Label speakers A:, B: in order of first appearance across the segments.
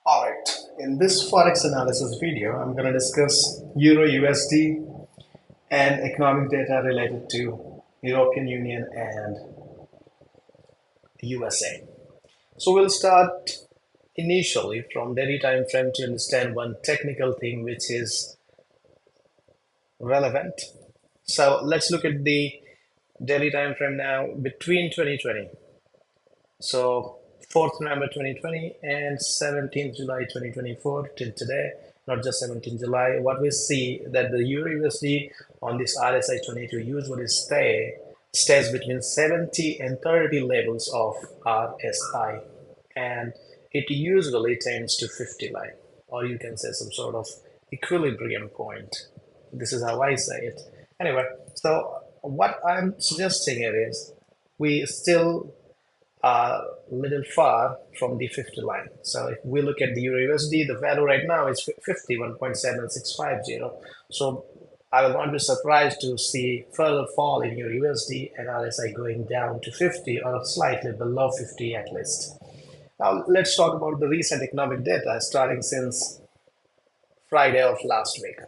A: Alright, in this Forex analysis video, I'm going to discuss Euro USD and economic data related to European Union and USA. So we'll start initially from daily time frame to understand one technical thing which is relevant. So let's look at the daily time frame now between 2020. So 4th November 2020 and 17th July 2024 till today, not just 17th July, what we see that the Euro USD on this RSI 22 usually stays between 70 and 30 levels of RSI, and it usually tends to 50 line, or you can say some sort of equilibrium point. This is how I say it. Anyway, so what I'm suggesting here is we still little far from the 50 line. So if we look at the Euro USD, the value right now is 51.7650. So I will not be surprised to see further fall in Euro USD and RSI going down to 50 or slightly below 50 at least. Now let's talk about the recent economic data starting since Friday of last week.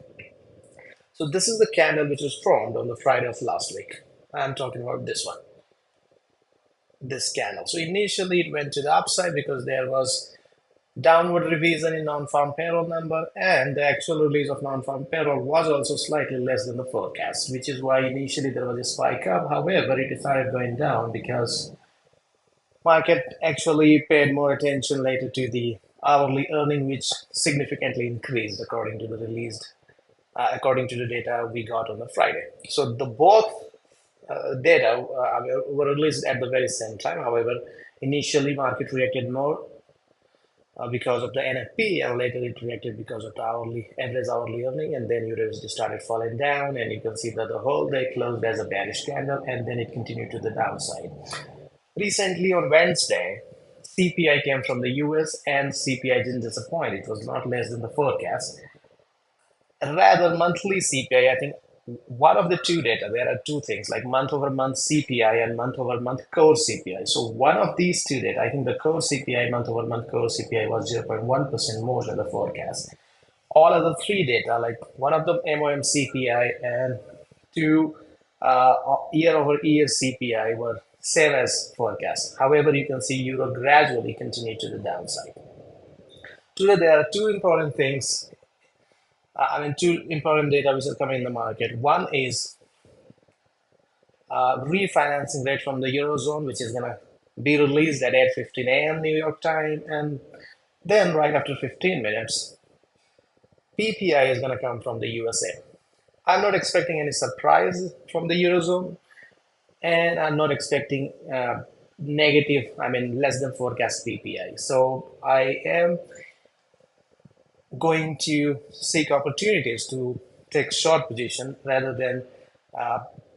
A: So this is the candle which was formed on the Friday of last week. I'm talking about this one, this candle. So initially it went to the upside because there was downward revision in non-farm payroll number, and the actual release of non-farm payroll was also slightly less than the forecast, which is why initially there was a spike up. However, it started going down because market actually paid more attention later to the hourly earning, which significantly increased according to the according to the data we got on the Friday. So the both data were released at the very same time. However, initially market reacted more because of the NFP, and later it reacted because of the average hourly earning, and then USD started falling down, and you can see that the whole day closed as a bearish candle, and then it continued to the downside. Recently on Wednesday, CPI came from the US, and CPI didn't disappoint. It was not less than the forecast. Rather, monthly CPI, I think one of the two data, there are two things like month over month CPI and month over month core CPI. So one of these two data, I think the core CPI, month over month core CPI was 0.1% more than the forecast. All other three data, like one of them MOM CPI and two year over year CPI, were same as forecast. However, you can see Euro gradually continue to the downside. Today, there are two important things. Two important data which are coming in the market. One is refinancing rate from the Eurozone, which is going to be released at 8:15 a.m. New York time. And then right after 15 minutes, PPI is going to come from the USA. I'm not expecting any surprise from the Eurozone, and I'm not expecting negative, less than forecast PPI. So I am going to seek opportunities to take short position rather than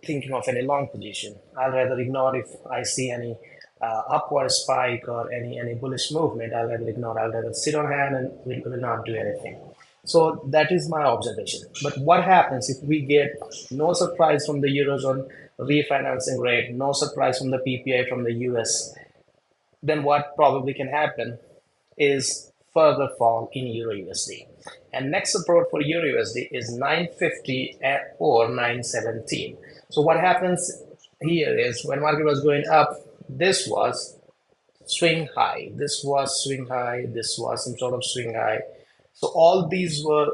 A: thinking of any long position. I'll rather ignore if I see any upward spike or any bullish movement. I'll rather ignore. I'll rather sit on hand and will not do anything. So that is my observation. But what happens if we get no surprise from the Eurozone refinancing rate, no surprise from the PPI from the US? Then what probably can happen is further fall in Euro USD. And next support for Euro USD is 950 or 917. So what happens here is when market was going up, this was swing high, this was swing high, this was some sort of swing high. So all these were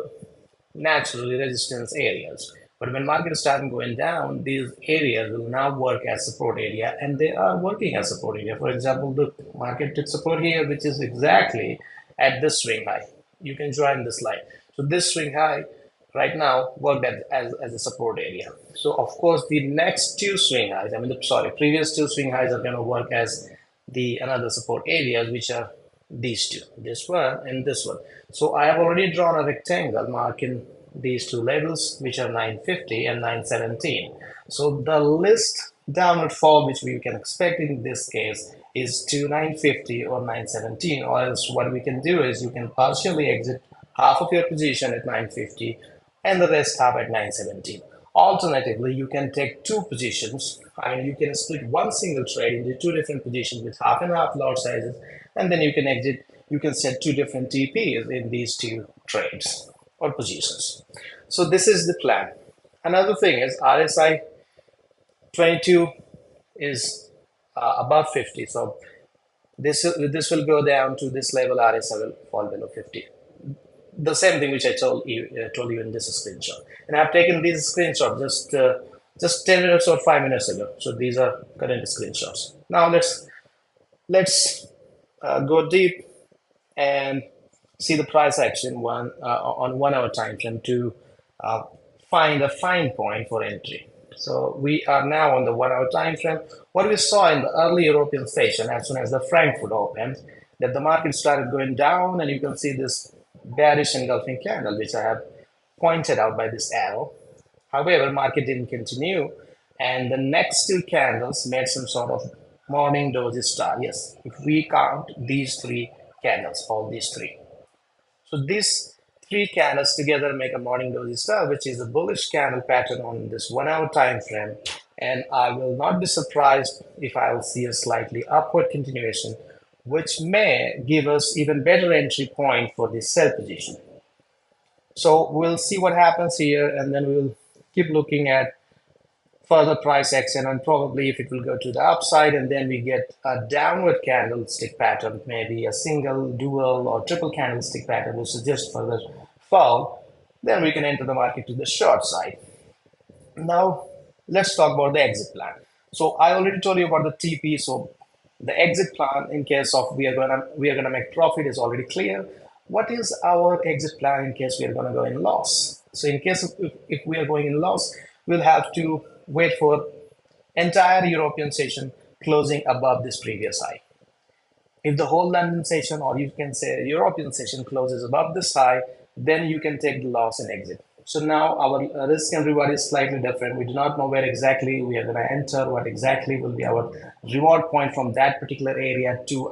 A: naturally resistance areas. But when market started going down, these areas will now work as support area, and they are working as support area. For example, the market took support here, which is exactly at this swing high. You can join this line. So this swing high right now worked as a support area. So of course the next two swing highs, previous two swing highs are going to work as the another support areas, which are these two, this one and this one. So I have already drawn a rectangle marking these two levels, which are 950 and 917. So the list downward fall which we can expect in this case is to 950 or 917, or else what we can do is you can partially exit half of your position at 950 and the rest half at 917. Alternatively, you can take two positions. You can split one single trade into two different positions with half and half lot sizes, and then you can exit you can set two different TPs in these two trades or positions. So this is the plan. Another thing is RSI 22 is above 50. So this will go down to this level. RSI will fall below 50. The same thing which I told you in this screenshot. And I've taken these screenshots just 10 minutes or 5 minutes ago. So these are current screenshots. Now let's go deep and see the price action on 1 hour time frame to uh, find a fine point for entry. So we are now on the 1 hour time frame. What we saw in the early European session, as soon as the Frankfurt opened, that the market started going down, and you can see this bearish engulfing candle, which I have pointed out by this arrow. However, market didn't continue, and the next two candles made some sort of morning doji star. Yes, if we count these three candles, all these three. So these three candles together make a morning doji star, which is a bullish candle pattern on this 1 hour time frame. And I will not be surprised if I will see a slightly upward continuation, which may give us even better entry point for this sell position. So we'll see what happens here, and then we'll keep looking at further price action, and probably if it will go to the upside and then we get a downward candlestick pattern, maybe a single, dual, or triple candlestick pattern will suggest further fall, then we can enter the market to the short side. Now let's talk about the exit plan. So I already told you about the TP. So the exit plan in case of we are gonna make profit is already clear. What is our exit plan in case we are gonna go in loss? So in case of if we are going in loss, we'll have to wait for entire European session closing above this previous high. If the whole London session, or you can say European session, closes above this high, then you can take the loss and exit. So now our risk and reward is slightly different. We do not know where exactly we are going to enter, what exactly will be our reward point from that particular area to,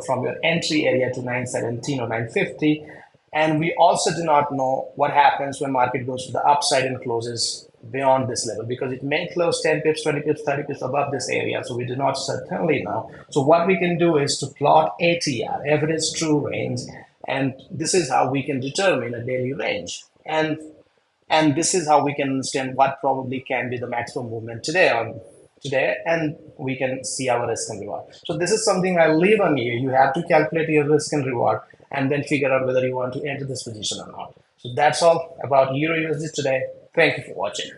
A: from your entry area to 917 or 950. And we also do not know what happens when market goes to the upside and closes beyond this level, because it may close 10 pips, 20 pips, 30 pips above this area. So we do not certainly know. So what we can do is to plot ATR, average true range, and this is how we can determine a daily range. And this is how we can understand what probably can be the maximum movement today, and we can see our risk and reward. So this is something I leave on you. You have to calculate your risk and reward and then figure out whether you want to enter this position or not. So that's all about Euro USD today. Thank you for watching.